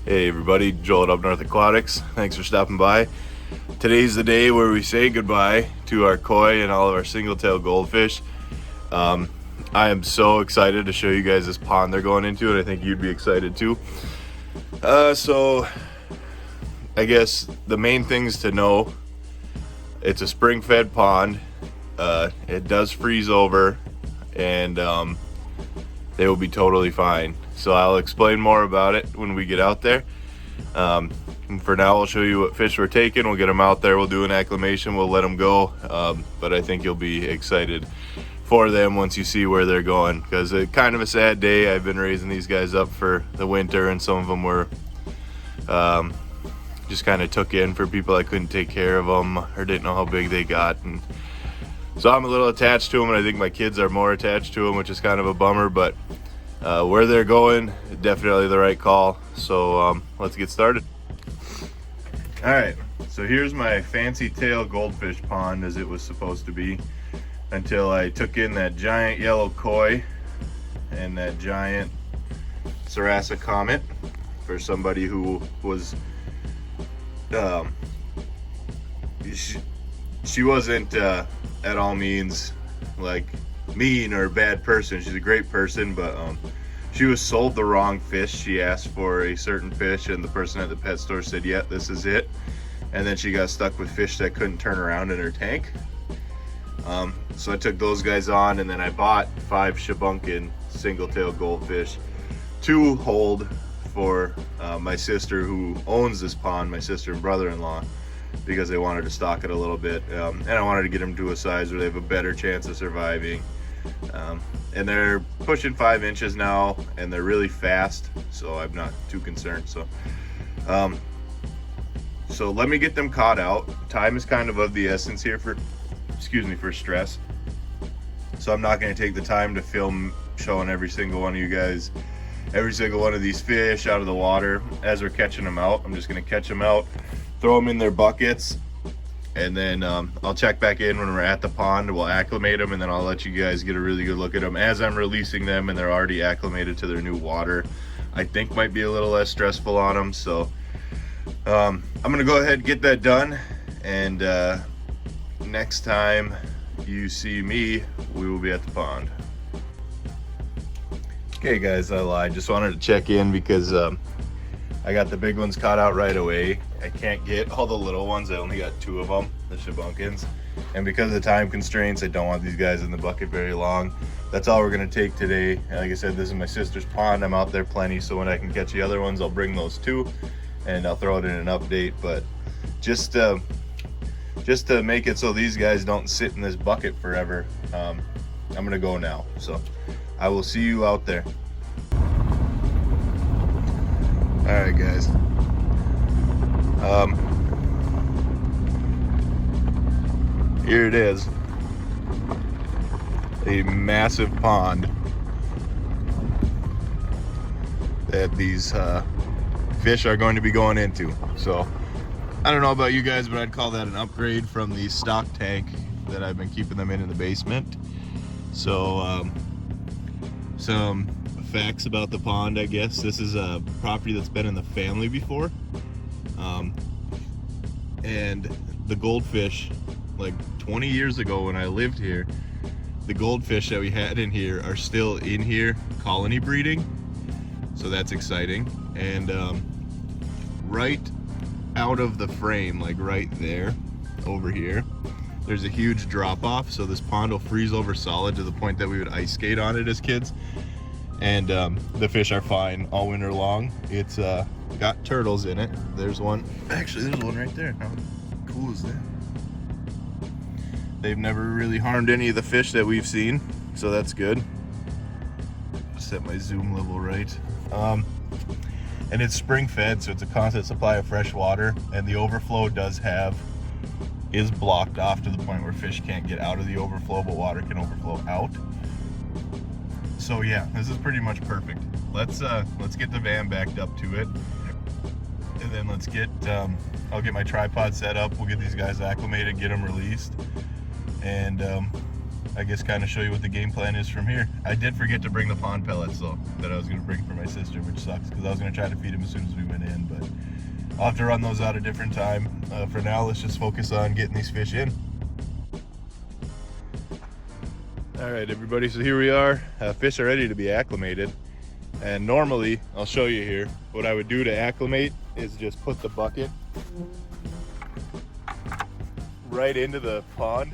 Hey everybody, Joel at Up North Aquatics. Thanks for stopping by. Today's the day where we say goodbye to our koi and all of our single-tailed goldfish. I am so excited to show you guys this pond they're going into, and I think you'd be excited too. So I guess the main things to know: it's a spring-fed pond. It does freeze over, and they will be totally fine. So I'll explain more about it when we get out there. And for now, I'll show you what fish we're taking. We'll get them out there. We'll do an acclimation. We'll let them go. But I think you'll be excited for them once you see where they're going, because it's kind of a sad day. I've been raising these guys up for the winter, and some of them were just kind of took in for people that couldn't take care of them or didn't know how big they got. And so I'm a little attached to them, and I think my kids are more attached to them, which is kind of a bummer. But where they're going, definitely the right call. So let's get started. All right, so here's my fancy tail goldfish pond as it was supposed to be, until I took in that giant yellow koi and that giant Sarasa comet. For somebody who was she wasn't at all means like mean or a bad person. She's a great person, but she was sold the wrong fish. She asked for a certain fish, and the person at the pet store said, yeah, this is it. And then she got stuck with fish that couldn't turn around in her tank. So I took those guys on, and then I bought 5 Shabunkin single-tail goldfish to hold for my sister who owns this pond, my sister and brother-in-law, because they wanted to stock it a little bit. And I wanted to get them to a size where they have a better chance of surviving. And they're pushing 5 inches now, and they're really fast, so I'm not too concerned. So let me get them caught out. Time is kind of the essence here for stress. So I'm not going to take the time to film showing every single one of you guys, every single one of these fish out of the water as we're catching them out. I'm just going to catch them out, throw them in their buckets, and then I'll check back in when we're at the pond. We'll acclimate them, and then I'll let you guys get a really good look at them as I'm releasing them and they're already acclimated to their new water. I think might be a little less stressful on them. So I'm gonna go ahead and get that done, and next time you see me, we will be at the pond. Okay guys, I lied. Just wanted to check in because I got the big ones caught out right away. I can't get all the little ones. I only got 2 of them, the Shabunkins. And because of the time constraints, I don't want these guys in the bucket very long. That's all we're gonna take today. And like I said, this is my sister's pond. I'm out there plenty, so when I can catch the other ones, I'll bring those too, and I'll throw it in an update. But just to make it so these guys don't sit in this bucket forever, I'm gonna go now. So I will see you out there. All right, guys. Here it is, a massive pond that these fish are going to be going into. So I don't know about you guys, but I'd call that an upgrade from the stock tank that I've been keeping them in the basement. So some facts about the pond, I guess. This is a property that's been in the family before, and the goldfish, like 20 years ago when I lived here, the goldfish that we had in here are still in here colony breeding, so that's exciting. And right out of the frame, like right there over here, there's a huge drop off, so this pond will freeze over solid to the point that we would ice skate on it as kids. And the fish are fine all winter long. It's got turtles in it. There's one, actually there's one right there. How cool is that? They've never really harmed any of the fish that we've seen, so that's good. Set my zoom level right. And it's spring fed, so it's a constant supply of fresh water, and the overflow is blocked off to the point where fish can't get out of the overflow, but water can overflow out. So yeah, this is pretty much perfect. Let's get the van backed up to it, and then let's get I'll get my tripod set up. We'll get these guys acclimated, get them released, and I guess kind of show you what the game plan is from here. I did forget to bring the pond pellets though, that I was going to bring for my sister, which sucks because I was going to try to feed him as soon as we went in, but I'll have to run those out a different time. For now, let's just focus on getting these fish in. All right, everybody, so here we are. Fish are ready to be acclimated. And normally, I'll show you here, what I would do to acclimate is just put the bucket right into the pond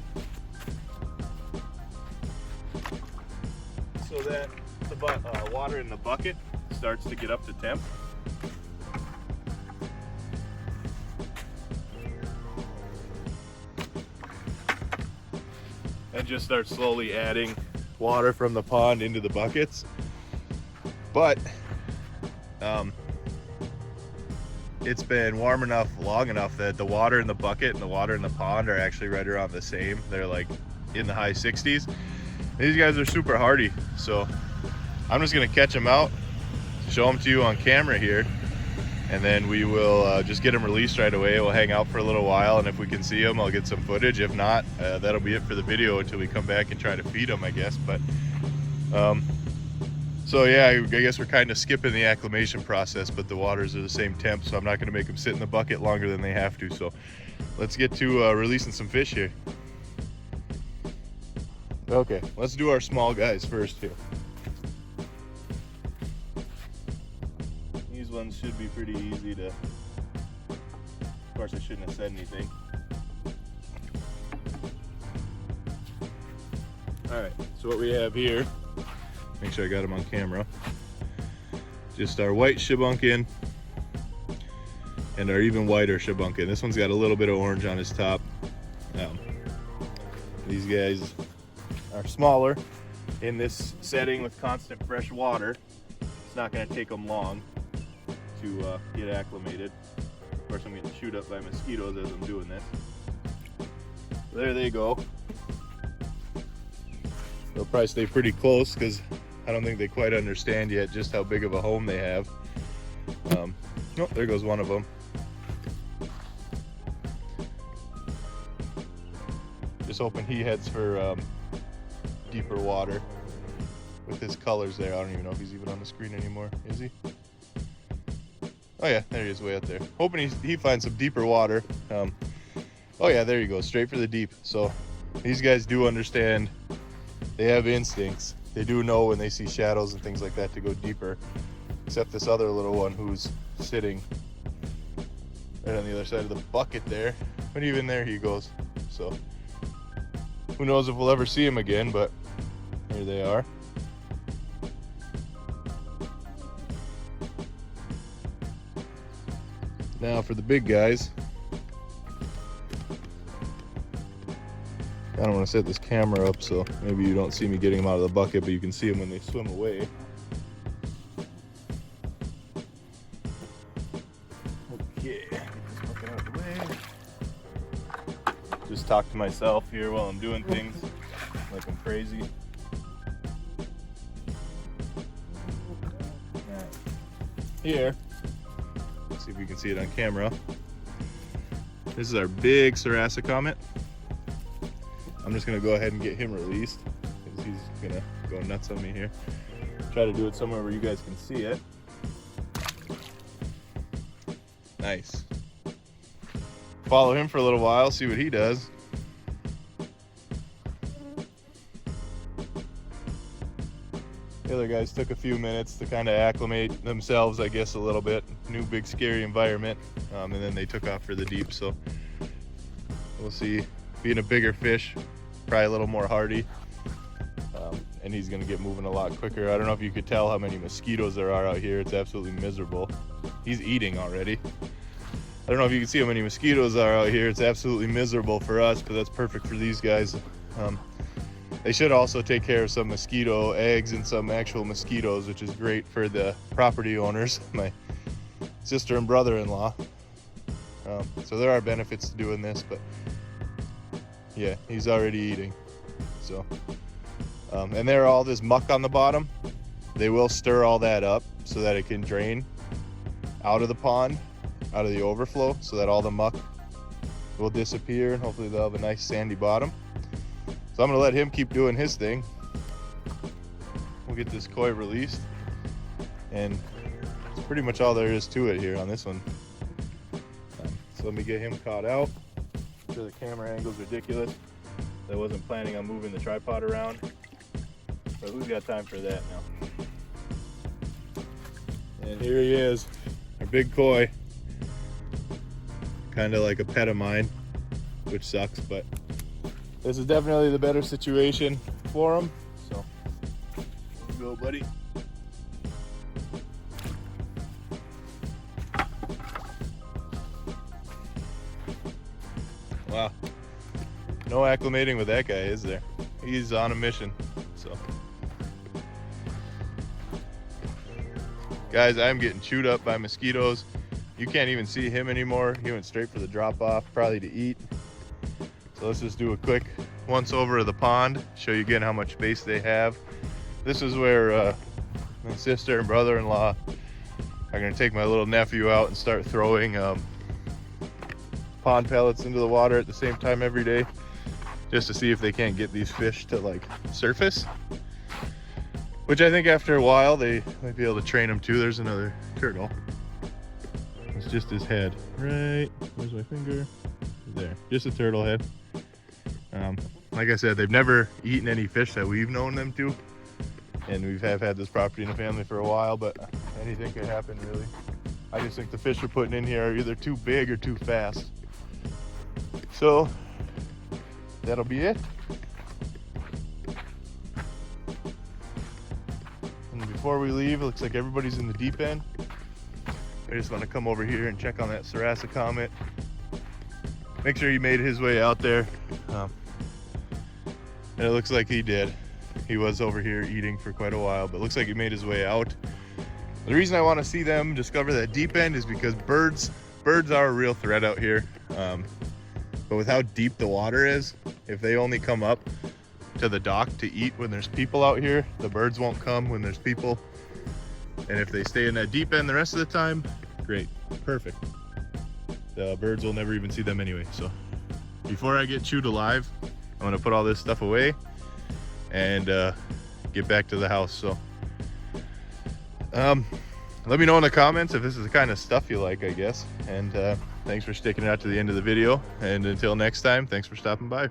so that the water in the bucket starts to get up to temp. And just start slowly adding water from the pond into the buckets. But it's been warm enough, long enough that the water in the bucket and the water in the pond are actually right around the same. They're like in the high 60s. These guys are super hardy, so I'm just gonna catch them out, show them to you on camera here, and then we will just get them released right away. We'll hang out for a little while, and if we can see them, I'll get some footage. If not, that'll be it for the video until we come back and try to feed them, I guess. But so yeah, I guess we're kind of skipping the acclimation process, but the waters are the same temp, so I'm not gonna make them sit in the bucket longer than they have to. So let's get to releasing some fish here. Okay, let's do our small guys first here. These ones should be pretty easy to, of course I shouldn't have said anything. All right, so what we have here, make sure I got them on camera, just our white shibunkin and our even whiter shibunkin. This one's got a little bit of orange on his top. These guys are smaller. In this setting with constant fresh water, it's not going to take them long to get acclimated. Of course, I'm getting chewed up by mosquitoes as I'm doing this. There they go. They'll probably stay pretty close because I don't think they quite understand yet just how big of a home they have. Oh, there goes one of them. Just hoping he heads for deeper water with his colors there. I don't even know if he's even on the screen anymore, is he? Oh yeah, there he is, way out there. Hoping he finds some deeper water. Oh yeah, there you go, straight for the deep. So these guys do understand. They have instincts. They do know when they see shadows and things like that to go deeper, except this other little one who's sitting right on the other side of the bucket there. But even there he goes. So who knows if we'll ever see him again, but here they are. Now for the big guys. I don't want to set this camera up so maybe you don't see me getting them out of the bucket, but you can see them when they swim away. Okay, get this bucket out of the way. Just talk to myself here while I'm doing things like I'm crazy. Here, let's see if we can see it on camera. This is our big Sarasa comet. I'm just gonna go ahead and get him released because he's gonna go nuts on me here. Try to do it somewhere where you guys can see it. Nice. Follow him for a little while, see what he does. The other guys took a few minutes to kind of acclimate themselves, I guess, a little bit. New big scary environment, and then they took off for the deep. So we'll see. Being a bigger fish, probably a little more hardy, and he's gonna get moving a lot quicker. I don't know if you could tell how many mosquitoes there are out here. It's absolutely miserable. He's eating already. I don't know if you can see how many mosquitoes are out here. It's absolutely miserable for us, but that's perfect for these guys. They should also take care of some mosquito eggs and some actual mosquitoes, which is great for the property owners, my sister and brother-in-law. So there are benefits to doing this, but yeah, he's already eating. So, and there are all this muck on the bottom. They will stir all that up so that it can drain out of the pond, out of the overflow, so that all the muck will disappear and hopefully they'll have a nice sandy bottom. So I'm gonna let him keep doing his thing. We'll get this koi released, and it's pretty much all there is to it here on this one. So let me get him caught out. I'm sure the camera angle's ridiculous. I wasn't planning on moving the tripod around, but who's got time for that now? And here he is, our big koi. Kind of like a pet of mine, which sucks, but this is definitely the better situation for him. So, here you go, buddy. Wow, no acclimating with that guy, is there? He's on a mission, so. Guys, I'm getting chewed up by mosquitoes. You can't even see him anymore. He went straight for the drop off, probably to eat. So let's just do a quick once over of the pond, show you again how much space they have. This is where my sister and brother-in-law are gonna take my little nephew out and start throwing pond pellets into the water at the same time every day, just to see if they can't get these fish to like surface. Which I think after a while they might be able to train them to. There's another turtle. It's just his head. Right, where's my finger? There, just a turtle head. Like I said, they've never eaten any fish that we've known them to. And we have had this property in the family for a while, but anything could happen really. I just think the fish we're putting in here are either too big or too fast. So, that'll be it. And before we leave, it looks like everybody's in the deep end. I just want to come over here and check on that Sarasa Comet. Make sure he made his way out there. And it looks like he did. He was over here eating for quite a while, but it looks like he made his way out. The reason I want to see them discover that deep end is because birds are a real threat out here. But with how deep the water is, if they only come up to the dock to eat when there's people out here, the birds won't come when there's people. And if they stay in that deep end the rest of the time, great, perfect. The birds will never even see them anyway. So before I get chewed alive, I'm gonna put all this stuff away and get back to the house. So let me know in the comments if this is the kind of stuff you like, I guess. And thanks for sticking it out to the end of the video. And until next time, thanks for stopping by.